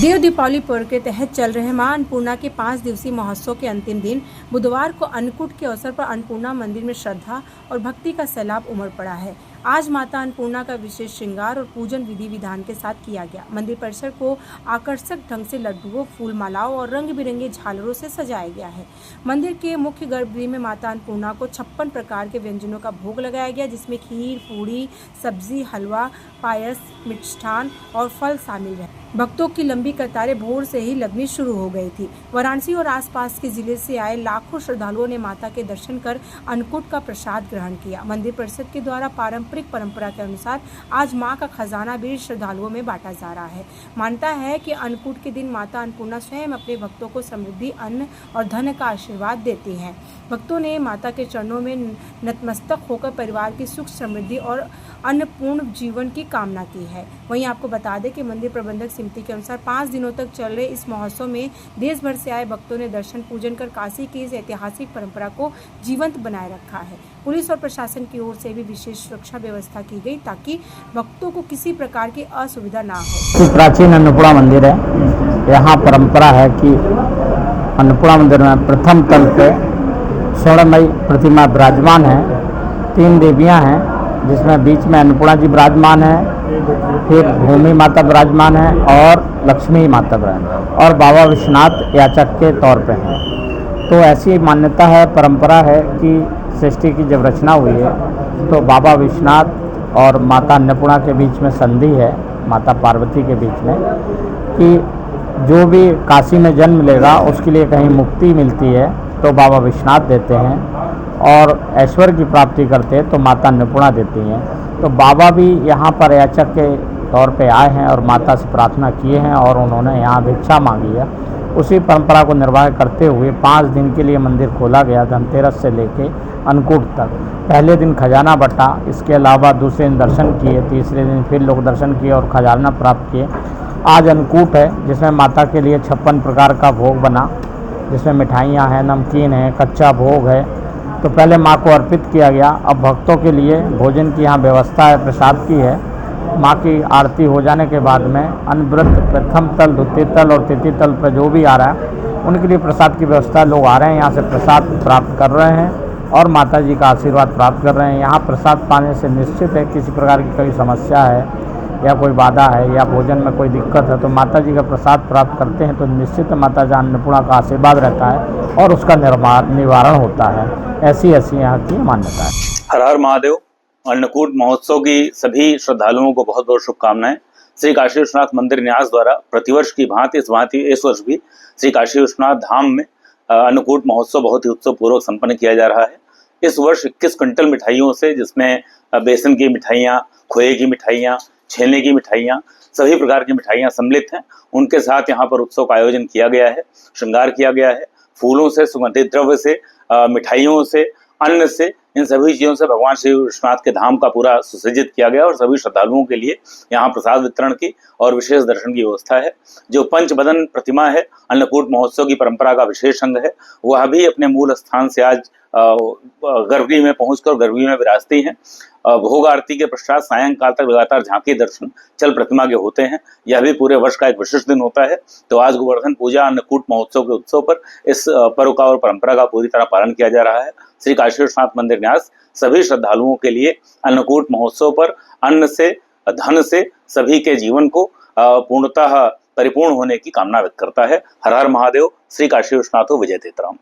देव दीपावली पर्व के तहत चल रहे मां अन्नपूर्णा के 5 दिवसीय महोत्सव के अंतिम दिन बुधवार को अन्नकूट के अवसर पर अन्नपूर्णा मंदिर में श्रद्धा और भक्ति का सैलाब उमड़ पड़ा है। आज माता अन्नपूर्णा का विशेष श्रृंगार और पूजन विधि विधान के साथ किया गया। मंदिर परिसर को आकर्षक ढंग से लड्डुओं, फूल मालाओं और रंग बिरंगे झालरों से सजाया गया है। मंदिर के मुख्य गर्भगृह में माता अन्नपूर्णा को 56 प्रकार के व्यंजनों का भोग लगाया गया, जिसमें खीर, पूड़ी, सब्जी, हलवा, पायस, मिष्ठान और फल शामिल है। भक्तों की लंबी कतारें भोर से ही लगनी शुरू हो गई थी। वाराणसी और आसपास के जिले से आए लाखों श्रद्धालुओं ने माता के दर्शन कर अन्नकूट का प्रसाद ग्रहण किया। मंदिर परिषद के द्वारा पारंपरिक परंपरा के अनुसार आज मां का खजाना भी श्रद्धालुओं में बांटा जा रहा है। मानता है कि अन्नकूट के दिन माता अन्नपूर्णा स्वयं अपने भक्तों को समृद्धि, अन्न और धन का आशीर्वाद देती हैं। भक्तों ने माता के चरणों में नतमस्तक होकर परिवार की सुख, समृद्धि और अन्नपूर्ण जीवन की कामना की है। वहीं आपको बता दें कि मंदिर प्रबंधक समिति के अनुसार 5 दिनों तक चल रहे इस महोत्सव में देश भर से आए भक्तों ने दर्शन पूजन कर काशी की इस ऐतिहासिक परंपरा को जीवंत बनाए रखा है। पुलिस और प्रशासन की ओर से भी विशेष सुरक्षा व्यवस्था की गई ताकि भक्तों को किसी प्रकार की असुविधा ना हो। प्राचीन अन्नपूर्णा मंदिर है। यहाँ परंपरा है कि अन्नपूर्णा मंदिर में प्रथम तल पे स्वर्णमयी प्रतिमा विराजमान है। 3 देवियाँ हैं, जिसमें बीच में अन्नपूर्णा जी विराजमान है, फिर भूमि माता विराजमान है और लक्ष्मी माता विराजमान और बाबा विश्वनाथ याचक के तौर पे हैं। तो ऐसी मान्यता है, परंपरा है कि सृष्टि की जब रचना हुई है तो बाबा विश्वनाथ और माता अन्नपूर्णा के बीच में संधि है, माता पार्वती के बीच में, कि जो भी काशी में जन्म लेगा उसके लिए कहीं मुक्ति मिलती है तो बाबा विश्वनाथ देते हैं, और ऐश्वर्य की प्राप्ति करते हैं तो माता अन्नपूर्णा देती हैं। तो बाबा भी यहाँ पर याचक के तौर पे आए हैं और माता से प्रार्थना किए हैं और उन्होंने यहाँ भिक्षा मांगी है। उसी परंपरा को निर्वाह करते हुए 5 दिन के लिए मंदिर खोला गया, धनतेरस से लेके अन्नकूट तक। पहले दिन खजाना बटा, इसके अलावा दूसरे दिन दर्शन किए, तीसरे दिन फिर लोग दर्शन किए और खजाना प्राप्त किए। आज अन्नकूट है, जिसमें माता के लिए 56 प्रकार का भोग बना, जिसमें मिठाइयाँ हैं, नमकीन है, कच्चा भोग है। तो पहले माँ को अर्पित किया गया। अब भक्तों के लिए भोजन की यहाँ व्यवस्था है, प्रसाद की है। माँ की आरती हो जाने के बाद में अन्नव्रत प्रथम तल, द्वितीय तल और तृतीय तल पर जो भी आ रहा है उनके लिए प्रसाद की व्यवस्था, लोग आ रहे हैं यहाँ से प्रसाद प्राप्त कर रहे हैं और माता जी का आशीर्वाद प्राप्त कर रहे हैं। यहाँ प्रसाद पाने से निश्चित है किसी प्रकार की कोई समस्या है या कोई बाधा है या भोजन में कोई दिक्कत है तो माता जी का प्रसाद प्राप्त करते हैं तो निश्चित माता जी अन्नपूर्णा का आशीर्वाद रहता है और उसका निवारण होता है। ऐसी यहाँ की मान्यता है। हर हर महादेव। अन्नकूट महोत्सव की सभी श्रद्धालुओं को बहुत बहुत शुभकामनाएं। श्री काशी विश्वनाथ मंदिर न्यास द्वारा प्रतिवर्ष की भांति इस वर्ष भी श्री काशी विश्वनाथ धाम में अन्नकूट महोत्सव बहुत ही उत्सव पूर्वक संपन्न किया जा रहा है। इस वर्ष 21 क्विंटल मिठाइयों से, जिसमें बेसन की मिठाइयाँ, खोए की मिठाइयाँ, छेने की मिठाइयाँ, सभी प्रकार की मिठाइयाँ सम्मिलित हैं। उनके साथ यहाँ पर उत्सव का आयोजन किया गया है, श्रृंगार किया गया है। फूलों से, सुगंधित द्रव्य से, मिठाइयों से, अन्न से, इन सभी चीज़ों से भगवान श्री विश्वनाथ के धाम का पूरा सुसज्जित किया गया और सभी श्रद्धालुओं के लिए यहाँ प्रसाद वितरण की और विशेष दर्शन की व्यवस्था है। जो पंचबदन प्रतिमा है, अन्नकूट महोत्सव की परंपरा का विशेष अंग है, वह भी अपने मूल स्थान से आज गर्भगृह में पहुंचकर गर्भगृह में विराजती हैं। भोग आरती के पश्चात सायंकाल तक लगातार झांकी दर्शन चल प्रतिमा के होते हैं। यह भी पूरे वर्ष का एक विशिष्ट दिन होता है। तो आज गोवर्धन पूजा अन्नकूट महोत्सव के उत्सव पर इस पर्व का और परंपरा का पूरी तरह पालन किया जा रहा है। श्री काशी विश्वनाथ मंदिर न्यास सभी श्रद्धालुओं के लिए अन्नकूट महोत्सव पर अन्न से, धन से सभी के जीवन को पूर्णतः परिपूर्ण होने की कामना व्यक्त करता है। हर हर महादेव। श्री काशी विश्वनाथो विजय तेतराम।